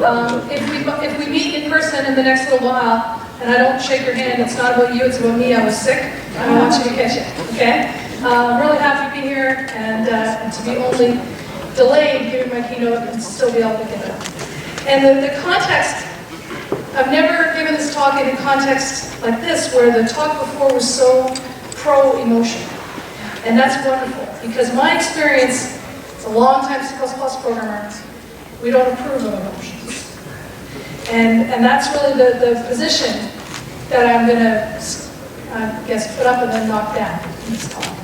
If we meet in person in the next little while, and I don't shake your hand, it's not about you, it's about me. I was sick, and I want you to catch it, okay? I'm really happy to be here, and to be only delayed giving my keynote and still be able to get it up. And the context, I've never given this talk in a context like this, where the talk before was so pro-emotion. And that's wonderful, because my experience, it's a long time C++ programmer, we don't approve of emotions. And that's really the position that I'm going to, I guess, put up and then knock down in this talk.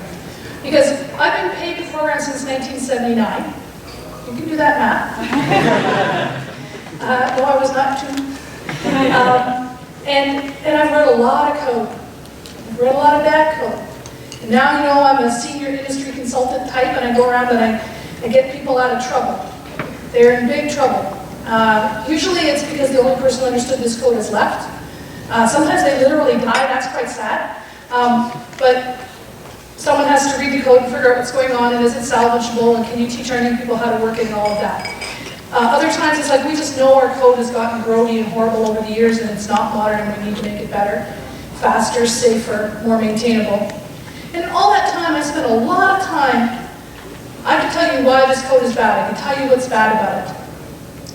Because I've been paid to program since 1979. You can do that math. No, I was not too. And I've read a lot of code. I've read a lot of bad code. And now, you know, I'm a senior industry consultant type, and I go around and I get people out of trouble. They're in big trouble. Usually it's because the only person who understood this code has left. Sometimes they literally die, that's quite sad. But someone has to read the code and figure out what's going on, and is it salvageable, and can you teach our new people how to work it and all of that. Other times it's like we just know our code has gotten grody and horrible over the years and it's not modern and we need to make it better, faster, safer, more maintainable. And all that time I spent a lot of time, I can tell you why this code is bad, I can tell you what's bad about it.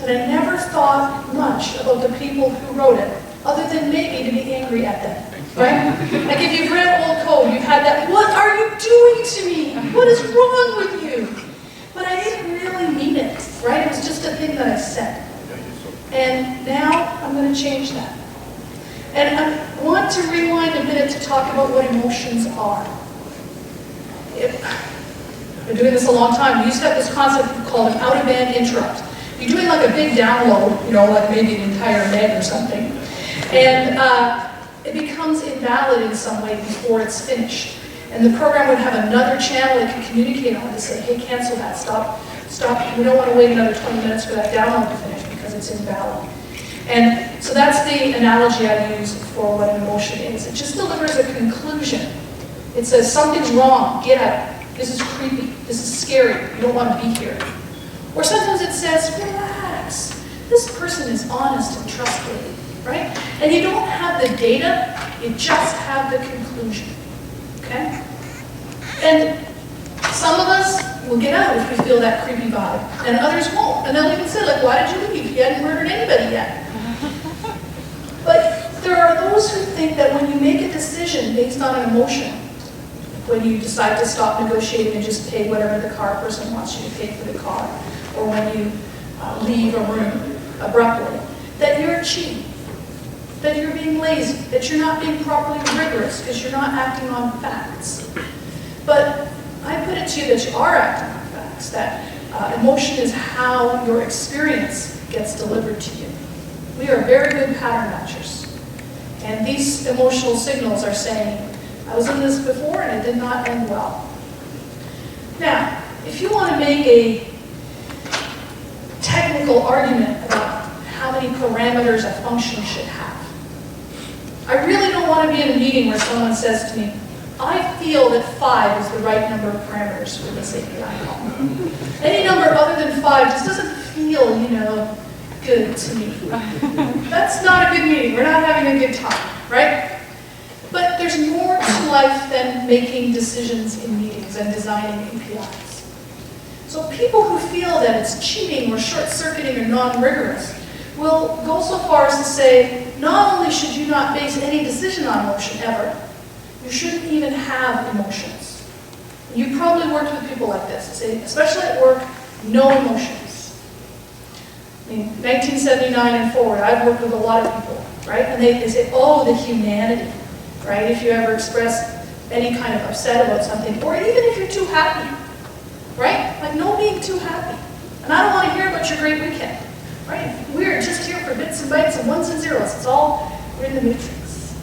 And I never thought much about the people who wrote it, other than maybe to be angry at them, right? Like if you've read old code, you've had that, what are you doing to me? What is wrong with you? But I didn't really mean it, right? It was just a thing that I said. And now I'm going to change that. And I want to rewind a minute to talk about what emotions are. I've been doing this a long time. We used to have this concept called an out-of-band interrupt. You're doing like a big download, you know, like maybe an entire meg or something, and it becomes invalid in some way before it's finished. And the program would have another channel it could communicate on to say, hey, cancel that, stop, we don't want to wait another 20 minutes for that download to finish because it's invalid. And so that's the analogy I use for what an emotion is. It just delivers a conclusion. It says, something's wrong, get out. This is creepy, this is scary, you don't want to be here. Or sometimes it says, relax, this person is honest and trustworthy, right? And you don't have the data, you just have the conclusion, okay? And some of us will get out if we feel that creepy vibe, and others won't. And they'll even say, like, why did you leave? You hadn't murdered anybody yet. But there are those who think that when you make a decision based on an emotion, when you decide to stop negotiating and just pay whatever the car person wants you to pay for the car, or when you leave a room abruptly, that you're cheating, that you're being lazy, that you're not being properly rigorous because you're not acting on facts. But I put it to you that you are acting on facts, that emotion is how your experience gets delivered to you. We are very good pattern matchers. And these emotional signals are saying, I was in this before and it did not end well. Now, if you want to make a technical argument about how many parameters a function should have, I really don't want to be in a meeting where someone says to me, I feel that 5 is the right number of parameters for this API call. Any number other than 5 just doesn't feel, you know, good to me. That's not a good meeting. We're not having a good time, right? But there's more to life than making decisions in meetings and designing APIs. So people who feel that it's cheating or short-circuiting or non-rigorous will go so far as to say, not only should you not base any decision on emotion ever, you shouldn't even have emotions. You've probably worked with people like this, say, especially at work, no emotions. I mean, 1979 and forward, I've worked with a lot of people, right? And they say, oh, the humanity, right? If you ever express any kind of upset about something, or even if you're too happy, right? Like no being too happy. And I don't want to hear about your great weekend, right? We're just here for bits and bytes and ones and zeros. It's all, we're in the matrix.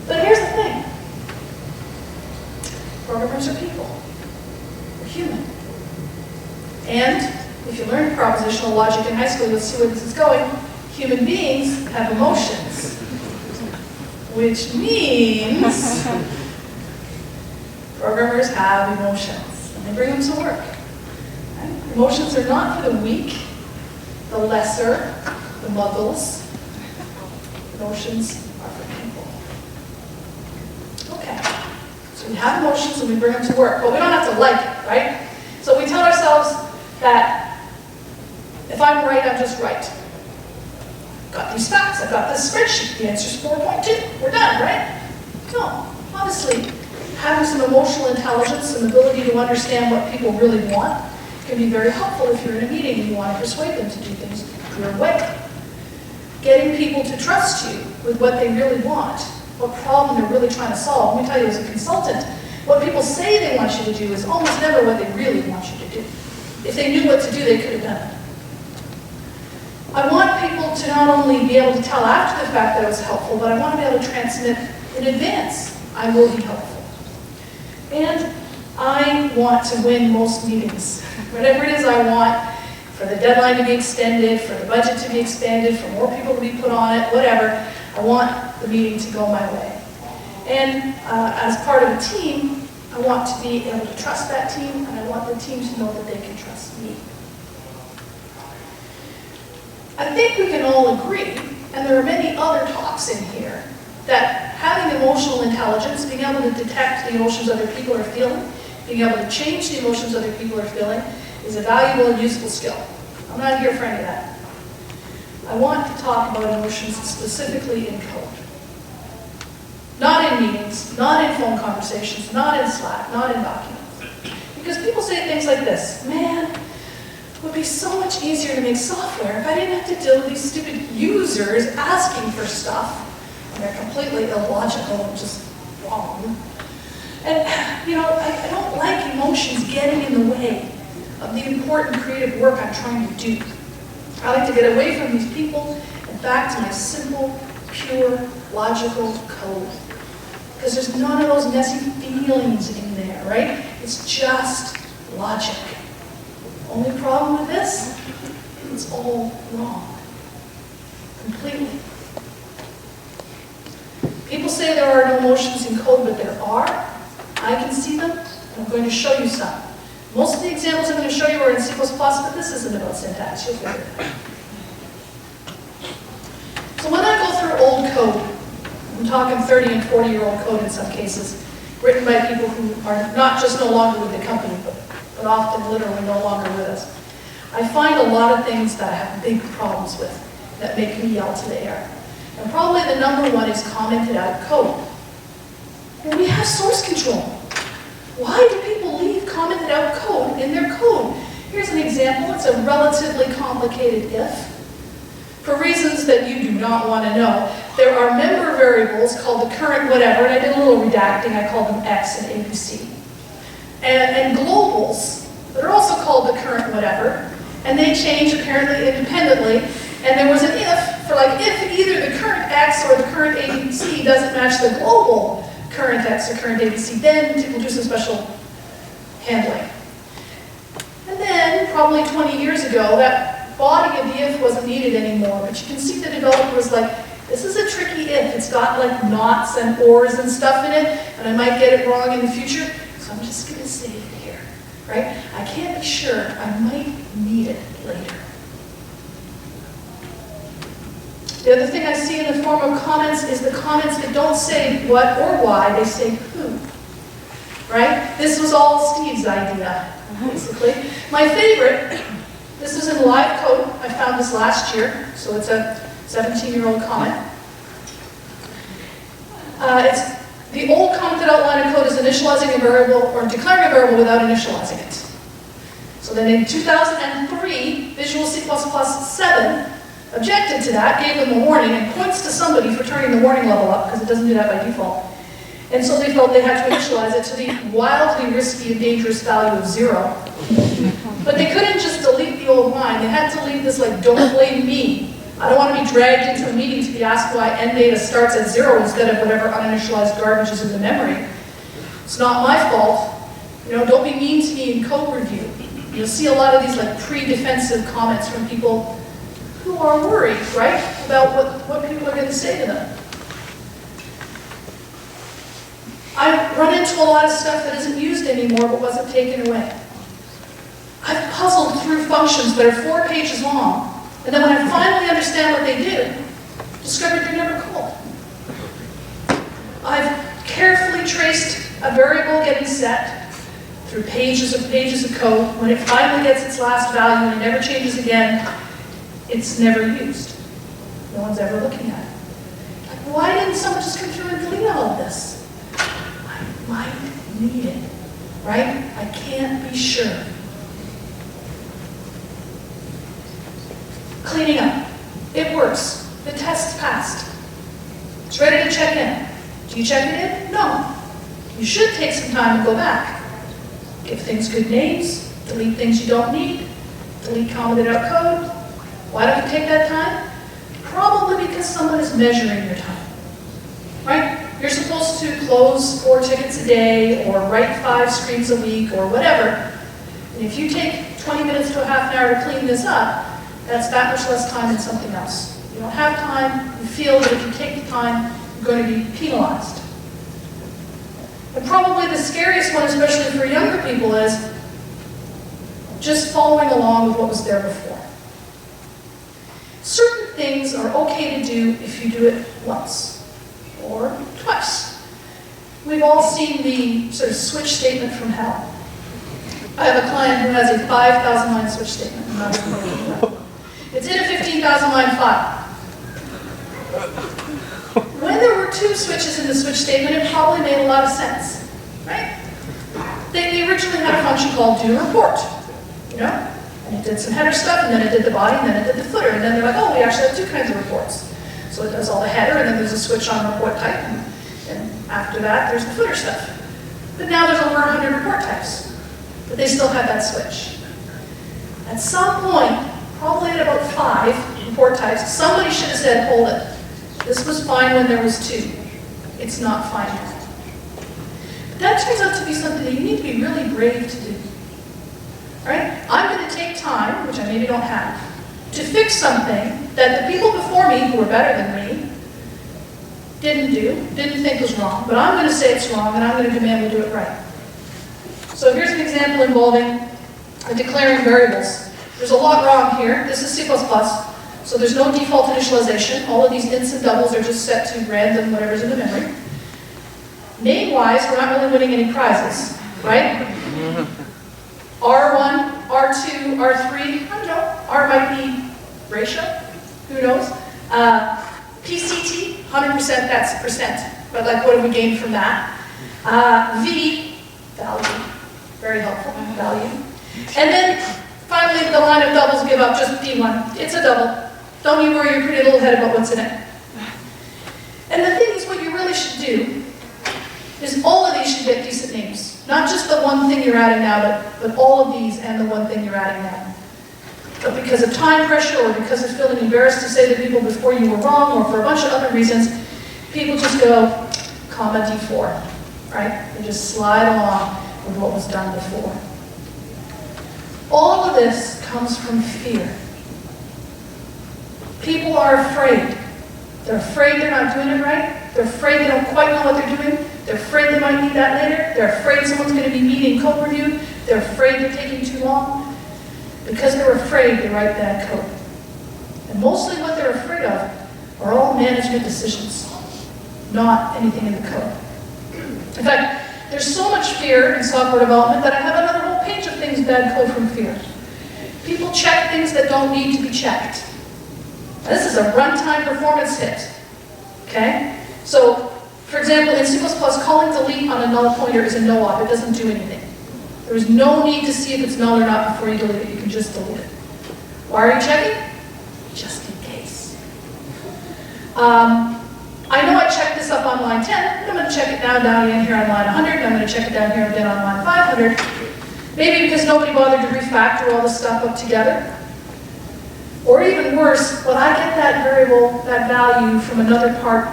But here's the thing. Programmers are people. We're human. And if you learned propositional logic in high school, you'll see where this is going. Human beings have emotions. Which means programmers have emotions. And they bring them to work. Right? Emotions are not for the weak. the lesser, the muggles. Emotions are for people. Okay, so we have emotions and we bring them to work, but we don't have to like it, right? So we tell ourselves that if I'm right, I'm just right. Got these facts, I've got this spreadsheet, the answer's 4.2, we're done, right? No, honestly, having some emotional intelligence, some ability to understand what people really want can be very helpful if you're in a meeting and you want to persuade them to do things your way. Getting people to trust you with what they really want, what problem they're really trying to solve. Let me tell you as a consultant, what people say they want you to do is almost never what they really want you to do. If they knew what to do, they could have done it. I want people to not only be able to tell after the fact that it was helpful, but I want to be able to transmit in advance, I will be helpful. And I want to win most meetings. Whatever it is I want, for the deadline to be extended, for the budget to be expanded, for more people to be put on it, whatever, I want the meeting to go my way. And as part of a team, I want to be able to trust that team, and I want the team to know that they can trust me. I think we can all agree, and there are many other talks in here, that having emotional intelligence, being able to detect the emotions other people are feeling, being able to change the emotions other people are feeling, is a valuable and useful skill. I'm not here for any of that. I want to talk about emotions specifically in code. Not in meetings, not in phone conversations, not in Slack, not in documents. Because people say things like this, man, it would be so much easier to make software if I didn't have to deal with these stupid users asking for stuff. And they're completely illogical and just wrong. And, you know, I don't like emotions getting in the way of the important creative work I'm trying to do. I like to get away from these people and back to my simple, pure, logical code. Because there's none of those messy feelings in there, right? It's just logic. Only problem with this, it's all wrong. Completely. People say there are no emotions in code, but there are. I can see them, and I'm going to show you some. Most of the examples I'm going to show you are in C++, but this isn't about syntax. You'll figure it out. So when I go through old code, I'm talking 30 and 40-year-old code in some cases, written by people who are not just no longer with the company, but often literally no longer with us. I find a lot of things that I have big problems with that make me yell to the air. And probably the number one is commented out code. And we have source control. Why do people leave commented out code in their code? Here's an example. It's a relatively complicated if. For reasons that you do not want to know, there are member variables called the current whatever, and I did a little redacting. I called them X and ABC. And globals that are also called the current whatever, and they change apparently independently. And there was an if for like if either the current X or the current ABC doesn't match the global current X or current ABC, then we'll do some special handling. And then, probably 20 years ago, that body of the if wasn't needed anymore, but you can see the developer was like, this is a tricky if. It's got like knots and ors and stuff in it, and I might get it wrong in the future, so I'm just going to save it here, right? I can't be sure. I might need it later. The other thing I see in the form of comments is the comments that don't say what or why, they say who, right? This was all Steve's idea, basically. My favorite, this is in live code. I found this last year, so it's a 17-year-old comment. It's the old commented out line of code is initializing a variable or declaring a variable without initializing it. So then in 2003, Visual C++ 7 objected to that, gave them a warning, and points to somebody for turning the warning level up, because it doesn't do that by default. And so they felt they had to initialize it to the wildly risky and dangerous value of 0. But they couldn't just delete the old line. They had to leave this like, don't blame me. I don't want to be dragged into a meeting to be asked why end data starts at 0 instead of whatever uninitialized garbage is in the memory. It's not my fault. You know, don't be mean to me in code review. You'll see a lot of these like pre-defensive comments from people who are worried, right, about what people are going to say to them. I've run into a lot of stuff that isn't used anymore but wasn't taken away. I've puzzled through functions that are 4 pages long And then when I finally understand what they did, discovered they're never called. I've carefully traced a variable getting set through pages of code. When it finally gets its last value and it never changes again, it's never used. No one's ever looking at it. Like, why didn't someone just come through and delete all of this? I might need it, right? I can't be sure. Cleaning up. It works. The test passed. It's ready to check in. Do you check it in? No. You should take some time to go back. Give things good names. Delete things you don't need. Delete commented out code. Why don't you take that time? Probably because someone is measuring your time. Right? You're supposed to close 4 tickets a day or write 5 screens a week or whatever. And if you take 20 minutes to a half an hour to clean this up, that's that much less time than something else. You don't have time, you feel that if you take the time, you're going to be penalized. And probably the scariest one, especially for younger people, is just following along with what was there before. Certain things are okay to do if you do it once or twice. We've all seen the sort of switch statement from hell. I have a client who has a 5,000-line switch statement. I'm not even going to do that. It's in a 15,000-line file. When there were 2 switches in the switch statement, it probably made a lot of sense, right? They originally had a function called do report, you know? And it did some header stuff, and then it did the body, and then it did the footer, and then they're like, oh, we actually have 2 kinds of reports. So it does all the header, and then there's a switch on report type, and after that, there's the footer stuff. But now there's over 100 report types, but they still have that switch. At some point, probably at about 5 report types, somebody should have said, hold it. This was fine when there was 2. It's not fine now. But that turns out to be something that you need to be really brave to do. Right? I'm going to take time, which I maybe don't have, to fix something that the people before me, who were better than me, didn't think was wrong. But I'm going to say it's wrong, and I'm going to demand we do it right. So here's an example involving declaring variables. There's a lot wrong here. This is C++, so there's no default initialization. All of these ints and doubles are just set to random whatever's in the memory. Name-wise, we're not really winning any prizes, right? R1, R2, R3, I don't know. R might be ratio, who knows? PCT, 100%, that's percent. But like, what do we gain from that? V, value, very helpful, value. And then finally, the line of doubles give up, just D1. It's a double. Don't you worry your pretty little head about what's in it. And the thing is, what you really should do is all of these should get decent names. Not just the one thing you're adding now, but all of these and the one thing you're adding now. But because of time pressure or because of feeling embarrassed to say to people before you were wrong or for a bunch of other reasons, people just go, comma D4, right? They just slide along with what was done before. All of this comes from fear. People are afraid. They're afraid they're not doing it right. They're afraid they don't quite know what they're doing. They're afraid they might need that later. They're afraid someone's going to be needing code review. They're afraid they're taking too long. Because they're afraid they write bad code. And mostly what they're afraid of are all management decisions, not anything in the code. In fact, there's so much fear in software development that I have another whole page of things bad code from fear. People check things that don't need to be checked. Now, this is a runtime performance hit. Okay? So, for example, in C++, calling delete on a null pointer is a no-op. It doesn't do anything. There's no need to see if it's null or not before you delete it. You can just delete it. Why are you checking? Just in case. I know I checked this up on line 10, but I'm going to check it now down again here on line 100, and I'm going to check it down here again on line 500. Maybe because nobody bothered to refactor all this stuff up together. Or even worse, when I get that variable, that value from another part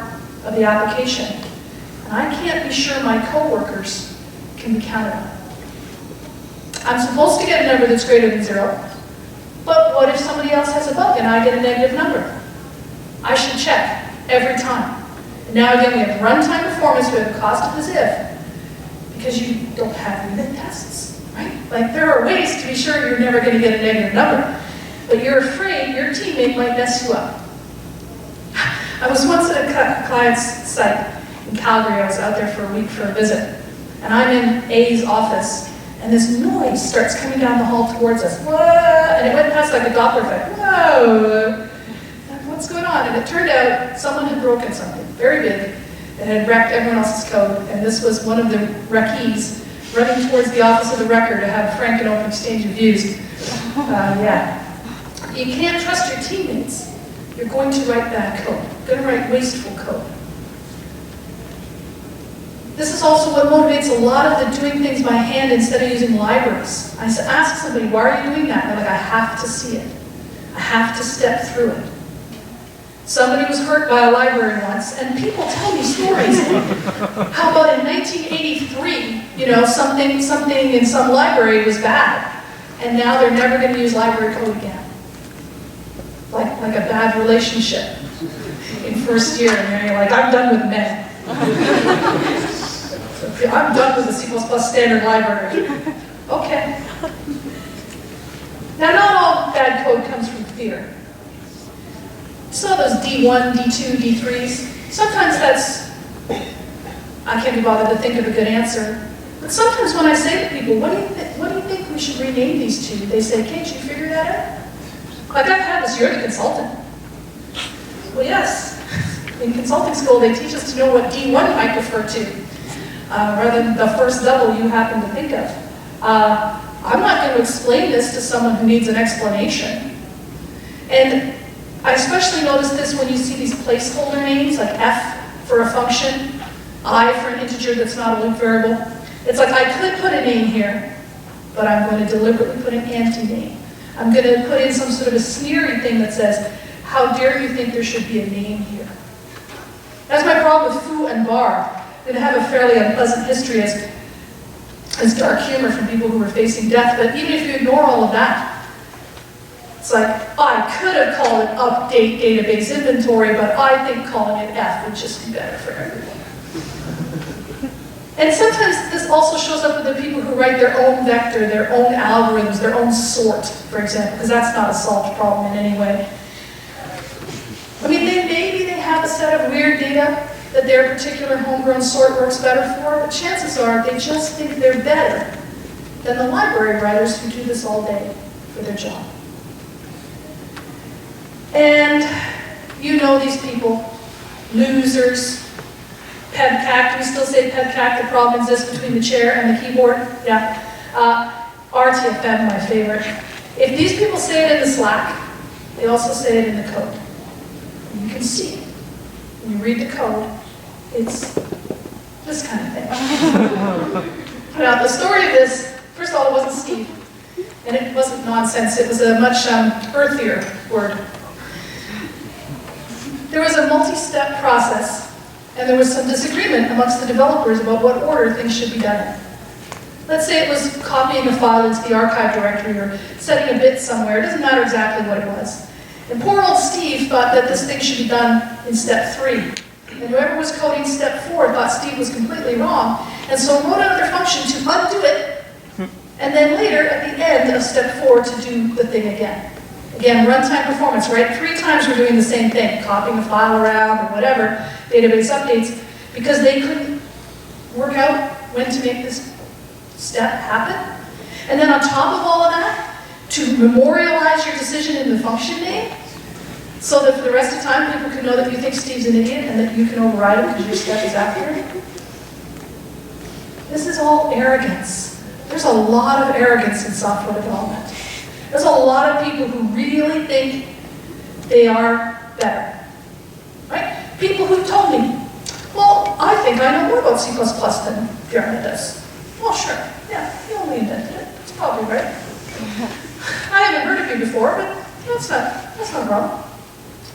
of the application, and I can't be sure my coworkers can be counted on. I'm supposed to get a number that's greater than 0, but what if somebody else has a bug and I get a negative number? I should check every time. And now again, we have runtime performance, we have the cost of as if, because you don't have unit tests, right? Like, there are ways to be sure you're never going to get a negative number. but you're afraid your teammate might mess you up. I was once at a client's site in Calgary. I was out there for a week for a visit, and I'm in A's office, and this noise starts coming down the hall towards us. Whoa! And it went past like a Doppler effect. Whoa! What's going on? And it turned out someone had broken something very big that had wrecked everyone else's code, and this was one of the reccees running towards the office of the wrecker to have a frank and open exchange of views. Yeah. You can't trust your teammates. You're going to write bad code. You're going to write wasteful code. This is also what motivates a lot of the doing things by hand instead of using libraries. I ask somebody, why are you doing that? And they're like, I have to see it. I have to step through it. Somebody was hurt by a library once, and people tell me stories. How about in 1983, something in some library was bad, and now they're never going to use library code again. Like a bad relationship in first year, and you're like, I'm done with men. I'm done with the C++ standard library. Okay. Now, not all bad code comes from fear. So those D1, D2, D3s, sometimes I can't be bothered to think of a good answer. But sometimes when I say to people, what do you think we should rename these to? They say, can't you figure that out? Like I've had this, you're the consultant. Well, yes. In consulting school, they teach us to know what D1 might refer to, rather than the first double you happen to think of. I'm not going to explain this to someone who needs an explanation. And I especially notice this when you see these placeholder names, like F for a function, I for an integer that's not a loop variable. It's like I could put a name here, but I'm going to deliberately put an anti-name. I'm going to put in some sort of a sneery thing that says, how dare you think there should be a name here? That's my problem with foo and bar. I'm going to have a fairly unpleasant history as dark humor from people who are facing death, but even if you ignore all of that, it's like, I could have called it update database inventory, but I think calling it F would just be better for everyone. And sometimes this also shows up with the people who write their own vector, their own algorithms, their own sort, for example, because that's not a solved problem in any way. I mean, maybe they have a set of weird data that their particular homegrown sort works better for, but chances are they just think they're better than the library writers who do this all day for their job. And you know these people, losers, PEBCAC, do we still say PEBCAC, the problem exists between the chair and the keyboard? Yeah. RTFM, my favorite. If these people say it in the Slack, they also say it in the code. And you can see it. When you read the code, it's this kind of thing. Now, the story of this, first of all, it wasn't Steve. And it wasn't nonsense. It was a much earthier word. There was a multi-step process, and there was some disagreement amongst the developers about what order things should be done in. Let's say it was copying a file into the archive directory or setting a bit somewhere. It doesn't matter exactly what it was. And poor old Steve thought that this thing should be done in step 3. And whoever was coding step 4 thought Steve was completely wrong, and so wrote another function to undo it, and then later, at the end of step 4, to do the thing again. Again, runtime performance, right? 3 times we're doing the same thing, copying a file around or whatever, database updates, because they couldn't work out when to make this step happen. And then on top of all of that, to memorialize your decision in the function name, so that for the rest of the time people can know that you think Steve's an idiot and that you can override him because your step is after him. This is all arrogance. There's a lot of arrogance in software development. There's a lot of people who really think they are better, right? People who told me, well, I think I know more about C++ than Fiona does. Well, sure, yeah, you only invented it. That's probably right. I haven't heard of you before, but that's not a problem.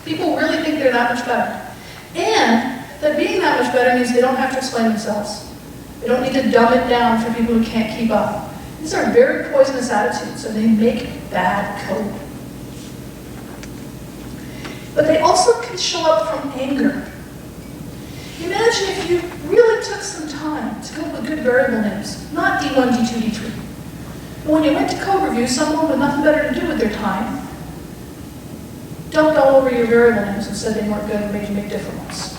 People really think they're that much better. And that being that much better means they don't have to explain themselves. They don't need to dumb it down for people who can't keep up. These are very poisonous attitudes, and they make bad code. But they also can show up from anger. Imagine if you really took some time to come up with good variable names, not D1, D2, D3. But when you went to code review, someone with nothing better to do with their time dumped all over your variable names and said they weren't good and made you make different ones.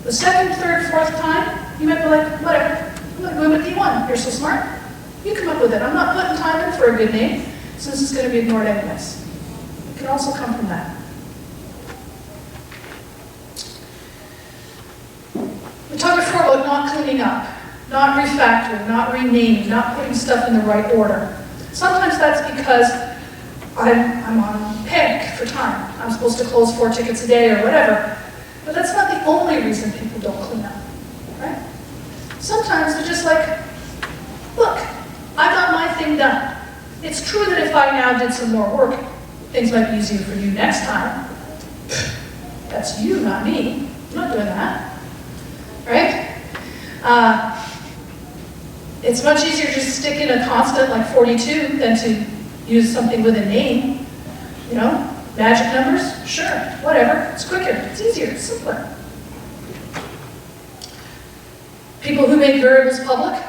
The second, third, fourth time, you might be like, whatever, I'm going to go with D1. You're so smart. You come up with it. I'm not putting time in for a good name, since it's going to be ignored anyways. It can also come from that. We talked before about not cleaning up, not refactoring, not renaming, not putting stuff in the right order. Sometimes that's because I'm on panic for time. I'm supposed to close 4 tickets a day or whatever. But that's not the only reason people don't clean up, right? Sometimes they're just like, look, I got my thing done. It's true that if I now did some more work, things might be easier for you next time. That's you, not me. I'm not doing that. Right? It's much easier to just stick in a constant like 42 than to use something with a name. You know, magic numbers? Sure, whatever. It's quicker, it's easier, it's simpler. People who make variables public,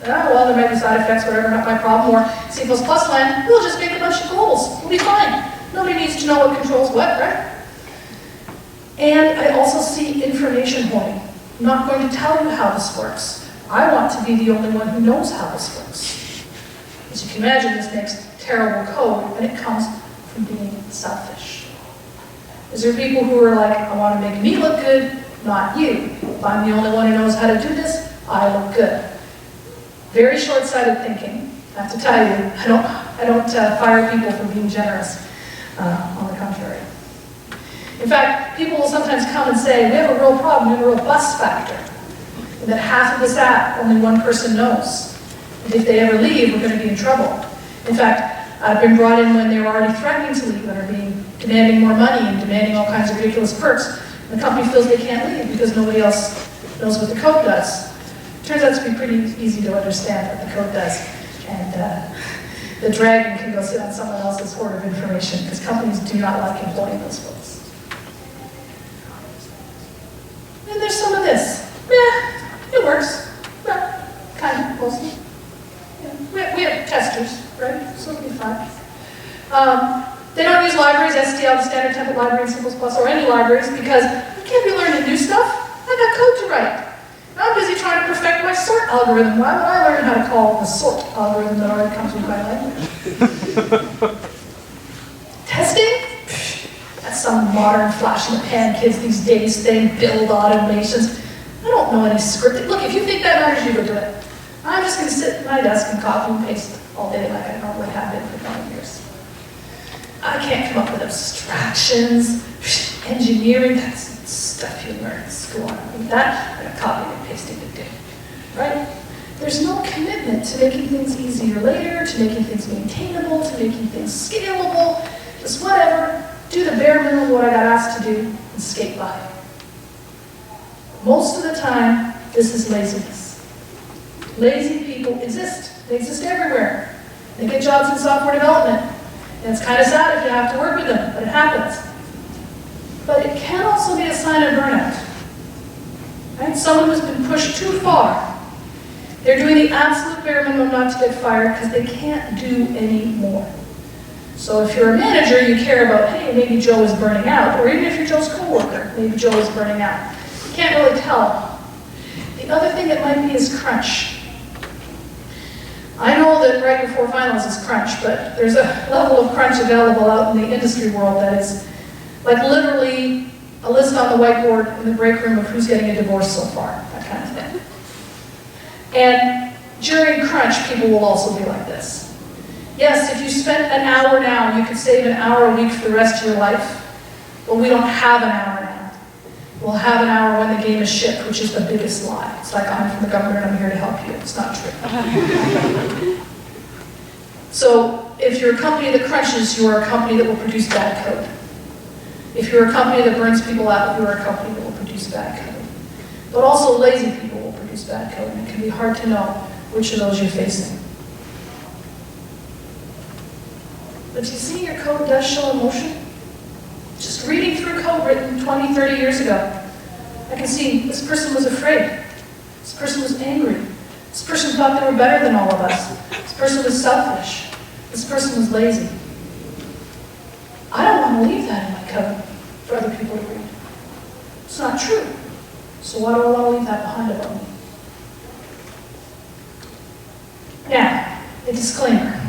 well, there might be side effects, whatever, not my problem. Or C++ land, we'll just make a bunch of globals. We'll be fine. Nobody needs to know what controls what, right? And I also see information hoarding. I'm not going to tell you how this works. I want to be the only one who knows how this works. As you can imagine, this makes terrible code, and it comes from being selfish. Is there people who are like, I want to make me look good, not you. If I'm the only one who knows how to do this, I look good. Very short-sighted thinking. I have to tell you, I don't fire people for being generous. On the contrary. In fact, people will sometimes come and say, we have a real problem, we have a real bust factor. And that half of this app, only one person knows. And if they ever leave, we're going to be in trouble. In fact, I've been brought in when they were already threatening to leave and are demanding more money and demanding all kinds of ridiculous perks. And the company feels they can't leave because nobody else knows what the code does. It turns out to be pretty easy to understand what the code does. And the dragon can go sit on someone else's hoard of information because companies do not like employing those folks. And there's some of this. Yeah, it works. Well, kind of, mostly. Yeah. We have testers, right? So it'll be fine. They don't use libraries, STL, the standard template library in C++, or any libraries because we can't be learning new stuff. I got code to write. I'm busy trying to perfect my sort algorithm. Why would I learn how to call the sort algorithm that already comes with my language? Testing? That's some modern flash-in-the-pan kids these days thing, build automations. I don't know any scripting. Look, if you think that matters, you go do it. I'm just going to sit at my desk and copy and paste all day like I normally have been for 20 years. I can't come up with abstractions, engineering, that's stuff you learn in school. That, I got copying and pasting to do, right? There's no commitment to making things easier later, to making things maintainable, to making things scalable, just whatever. Do the bare minimum of what I got asked to do and skate by. Most of the time, this is laziness. Lazy people exist. They exist everywhere. They get jobs in software development. And it's kind of sad if you have to work with them, but it happens. But it can also be a sign of burnout. Right? Someone who's been pushed too far. They're doing the absolute bare minimum not to get fired because they can't do any more. So if you're a manager, you care about, hey, maybe Joe is burning out, or even if you're Joe's coworker, maybe Joe is burning out. You can't really tell. The other thing that might be is crunch. I know that right before finals is crunch, but there's a level of crunch available out in the industry world that is like literally a list on the whiteboard in the break room of who's getting a divorce so far, that kind of thing. And during crunch, people will also be like this. Yes, if you spent an hour now, you could save an hour a week for the rest of your life. Well, we don't have an hour now. We'll have an hour when the game is shipped, which is the biggest lie. It's like, I'm from the government, I'm here to help you. It's not true. So, if you're a company that crunches, you are a company that will produce bad code. If you're a company that burns people out, you are a company that will produce bad code. But also lazy people will produce bad code, and it can be hard to know which of those you're facing. But you see, your code does show emotion. Just reading through code written 20, 30 years ago, I can see this person was afraid. This person was angry. This person thought they were better than all of us. This person was selfish. This person was lazy. I don't want to leave that in my code for other people to read. It's not true. So why do I want to leave that behind about me? Now, a disclaimer.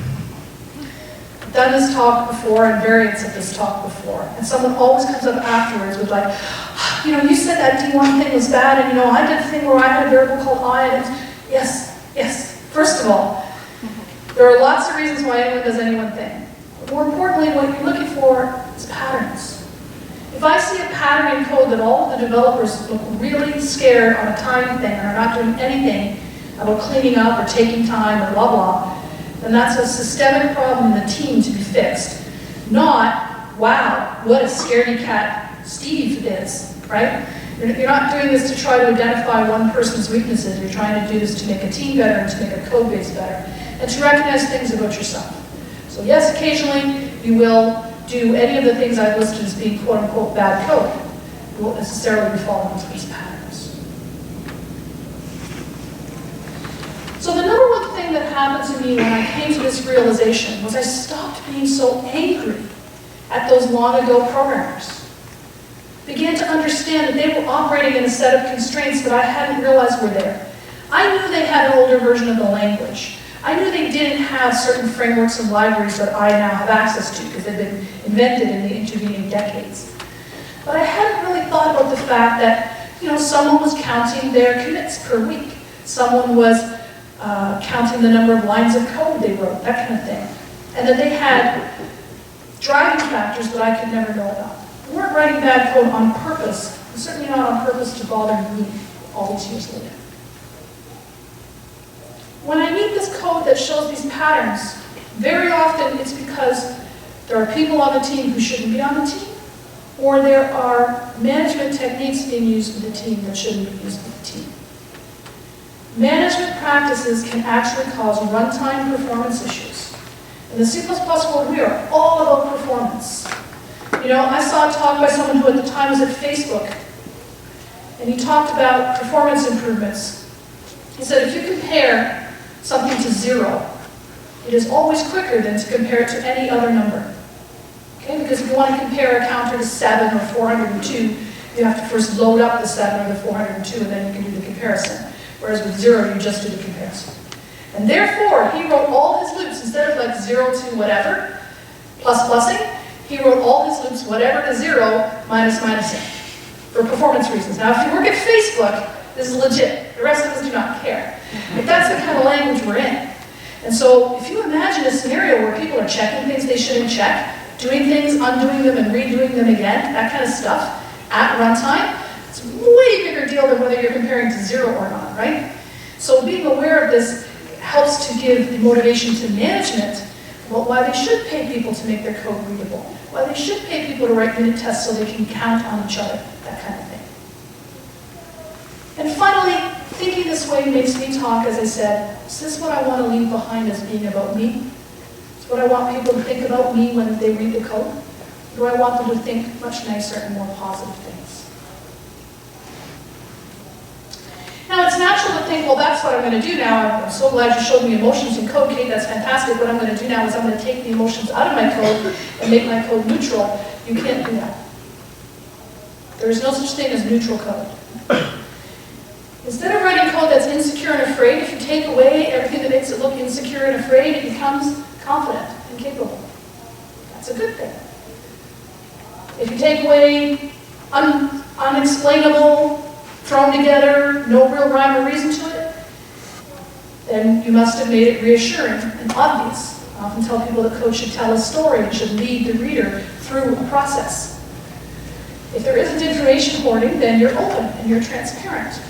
I've done this talk before and variants of this talk before, and someone always comes up afterwards with like, you said that D1 thing was bad, and I did a thing where I had a variable called I, and yes. First of all, there are lots of reasons why anyone does any one thing. But more importantly, what you're looking for is patterns. If I see a pattern in code that all of the developers look really scared on a time thing and are not doing anything about cleaning up or taking time or blah, blah, then that's a systemic problem in the team to be fixed. Not, wow, what a scaredy cat Steve is, right? You're not doing this to try to identify one person's weaknesses. You're trying to do this to make a team better and to make a code base better and to recognize things about yourself. So yes, occasionally you will do any of the things I've listed as being quote-unquote bad code. You won't necessarily be following into these patterns. So the number one thing that happened to me when I came to this realization was I stopped being so angry at those long ago programmers. Began to understand that they were operating in a set of constraints that I hadn't realized were there. I knew they had an older version of the language. I knew they didn't have certain frameworks and libraries that I now have access to because they've been invented in the intervening decades. But I hadn't really thought about the fact that, someone was counting their commits per week. Someone was counting the number of lines of code they wrote, that kind of thing. And that they had driving factors that I could never know about. We weren't writing bad code on purpose, and certainly not on purpose to bother me all these years later. When I meet this code that shows these patterns, very often it's because there are people on the team who shouldn't be on the team, or there are management techniques being used with the team that shouldn't be used with the team. Management practices can actually cause runtime performance issues. In the C++ world, we are all about performance. I saw a talk by someone who at the time was at Facebook, and he talked about performance improvements. He said, if you compare something to 0, it is always quicker than to compare it to any other number. Okay? Because if you want to compare a counter to 7 or 402, you have to first load up the 7 or the 402, and then you can do the comparison. Whereas with 0, you just do the comparison. And therefore, he wrote all his loops, instead of like 0 to whatever, plussing, he wrote all his loops, whatever to 0, minusing, for performance reasons. Now, if you work at Facebook, this is legit. The rest of us do not care. But that's the kind of language we're in. And so, if you imagine a scenario where people are checking things they shouldn't check, doing things, undoing them, and redoing them again, that kind of stuff, at runtime, it's a way bigger deal than whether you're comparing to 0 or not, right? So being aware of this helps to give the motivation to management about why they should pay people to make their code readable, why they should pay people to write unit tests so they can count on each other, that kind of thing. And finally, thinking this way makes me talk, as I said, is this what I want to leave behind as being about me? Is what I want people to think about me when they read the code? Or do I want them to think much nicer and more positive things? Now, it's natural to think, well, that's what I'm going to do now. I'm so glad you showed me emotions in code, Kate. That's fantastic. What I'm going to do now is I'm going to take the emotions out of my code and make my code neutral. You can't do that. There is no such thing as neutral code. Instead of writing code that's insecure and afraid, if you take away everything that makes it look insecure and afraid, it becomes confident and capable. That's a good thing. If you take away unexplainable, thrown together, no real rhyme or reason to it, then you must have made it reassuring and obvious. I often tell people that code should tell a story and should lead the reader through a process. If there isn't information hoarding, then you're open and you're transparent.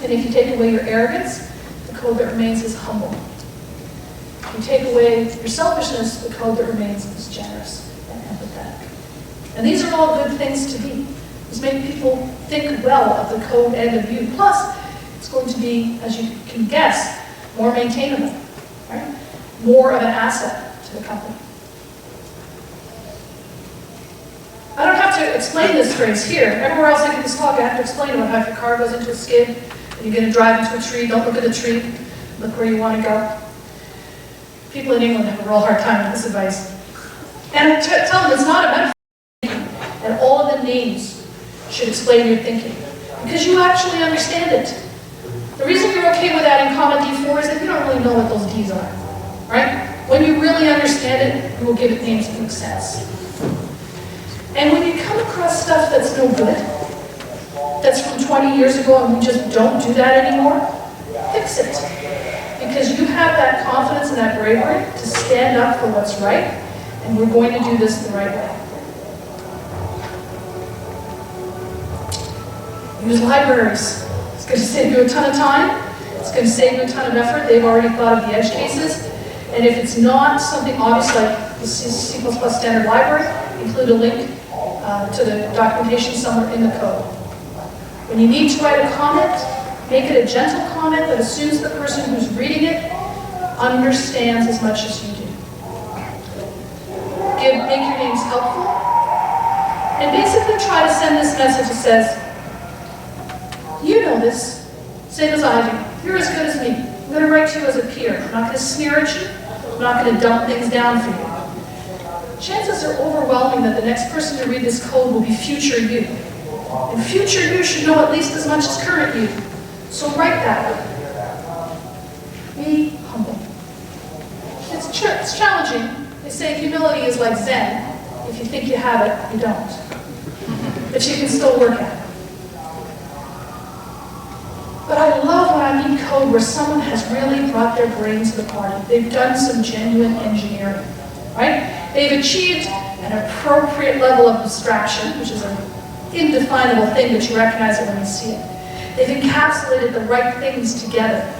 And if you take away your arrogance, the code that remains is humble. If you take away your selfishness, the code that remains is generous and empathetic. And these are all good things to be. Just make people think well of the code and of you. Plus, it's going to be, as you can guess, more maintainable, right? More of an asset to the company. I don't have to explain this phrase here. Everywhere else I give this talk, I have to explain about how if your car goes into a skid and you're going to drive into a tree, don't look at the tree, look where you want to go. People in England have a real hard time with this advice. And tell them it's not a metaphor. names should explain your thinking, because you actually understand it. The reason you're okay with adding comma D4 is that you don't really know what those Ds are, right? When you really understand it, you will give it names that make sense. And when you come across stuff that's no good, that's from 20 years ago and we just don't do that anymore, fix it. Because you have that confidence and that bravery to stand up for what's right, and we're going to do this the right way. Use libraries. It's going to save you a ton of time. It's going to save you a ton of effort. They've already thought of the edge cases. And if it's not something obvious like the C++ standard library, include a link to the documentation somewhere in the code. When you need to write a comment, make it a gentle comment that assumes the person who's reading it understands as much as you do. Make your names helpful. And basically try to send this message that says, you know this, same as I do. You're as good as me. I'm going to write to you as a peer. I'm not going to sneer at you. I'm not going to dump things down for you. Chances are overwhelming that the next person to read this code will be future you. And future you should know at least as much as current you. So write that way. Be humble. It's challenging. They say humility is like Zen. If you think you have it, you don't. But you can still work at it. But I love when I meet code where someone has really brought their brains to the party. They've done some genuine engineering, right? They've achieved an appropriate level of abstraction, which is an indefinable thing, but you recognize it when you see it. They've encapsulated the right things together.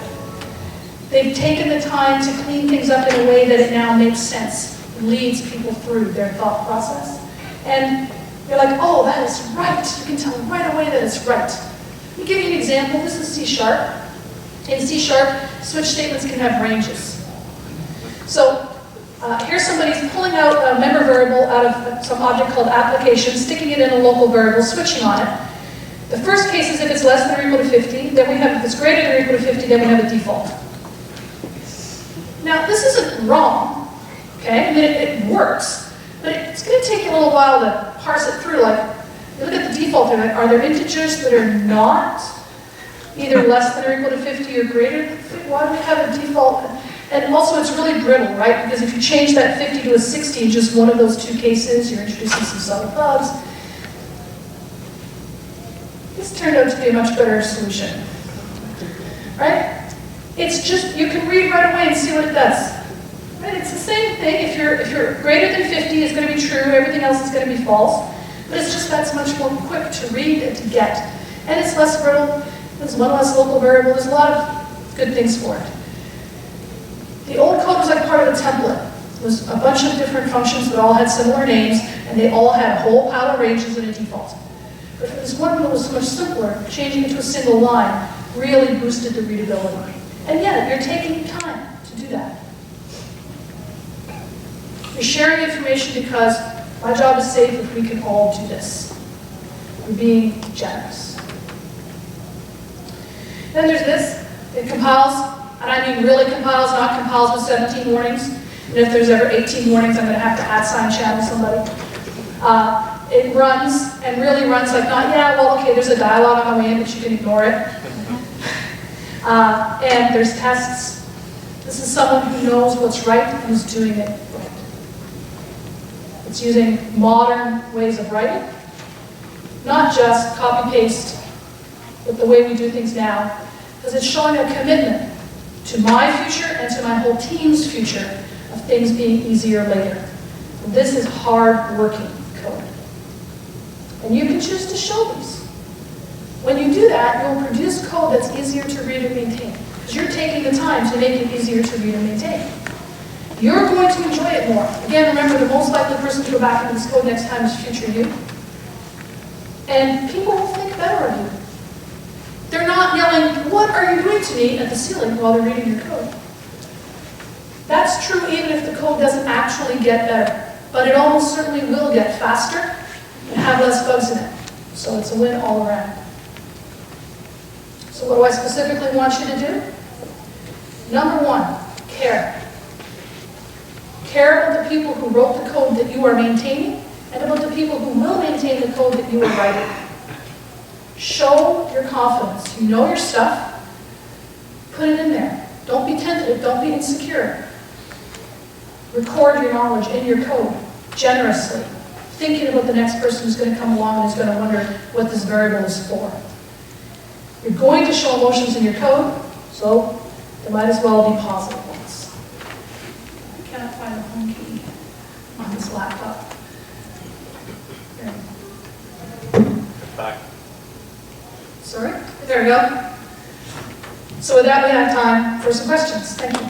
They've taken the time to clean things up in a way that it now makes sense, leads people through their thought process. And you're like, oh, that is right. You can tell right away that it's right. Let me give you an example. This is C#. In C#, switch statements can have ranges. So here somebody's pulling out a member variable out of some object called application, sticking it in a local variable, switching on it. The first case is if it's less than or equal to 50. Then we have, if it's greater than or equal to 50, then we have a default. Now, this isn't wrong, okay? I mean, it works, but it's going to take you a little while to parse it through. Like, you look at the default, and are there integers that are not either less than or equal to 50 or greater than 50? Why do we have a default? And also, it's really brittle, right? Because if you change that 50 to a 60 in just one of those two cases, you're introducing some subtle bugs. This turned out to be a much better solution, right? It's just, you can read right away and see what it does. Right? It's the same thing. If you're greater than 50, it's going to be true. Everything else is going to be false. But it's just that's much more quick to read and to get. And it's less brittle. There's one less local variable. There's a lot of good things for it. The old code was like part of a template. It was a bunch of different functions that all had similar names, and they all had a whole pile of ranges and a default. But for this one that was much simpler, changing it to a single line really boosted the readability. And yet, you're taking time to do that. You're sharing information because my job is safe if we can all do this. We're being generous. Then there's this. It compiles. And I mean really compiles, not compiles with 17 warnings. And if there's ever 18 warnings, I'm going to have to @sign channel somebody. It runs, and really runs like not, yeah, well, okay, there's a dialogue on the way in, but you can ignore it. And there's tests. This is someone who knows what's right and is doing it right. It's using modern ways of writing, not just copy-paste, but the way we do things now, because it's showing a commitment to my future and to my whole team's future of things being easier later. And this is hard-working code. And you can choose to show these. When you do that, you'll produce code that's easier to read and maintain, because you're taking the time to make it easier to read and maintain. You're going to enjoy it more. Again, remember, the most likely person to go back into this code next time is future you. And people will think better of you. They're not yelling, "What are you doing to me?" at the ceiling while they're reading your code. That's true even if the code doesn't actually get better. But it almost certainly will get faster and have less bugs in it. So it's a win all around. So what do I specifically want you to do? Number one, care. Care about the people who wrote the code that you are maintaining, and about the people who will maintain the code that you are writing. Show your confidence. You know your stuff. Put it in there. Don't be tentative. Don't be insecure. Record your knowledge in your code generously, thinking about the next person who's going to come along and is going to wonder what this variable is for. You're going to show emotions in your code, so they might as well be positive ones. I cannot find a home key on this laptop. There. Back. Sorry? There we go. So with that, we have time for some questions. Thank you.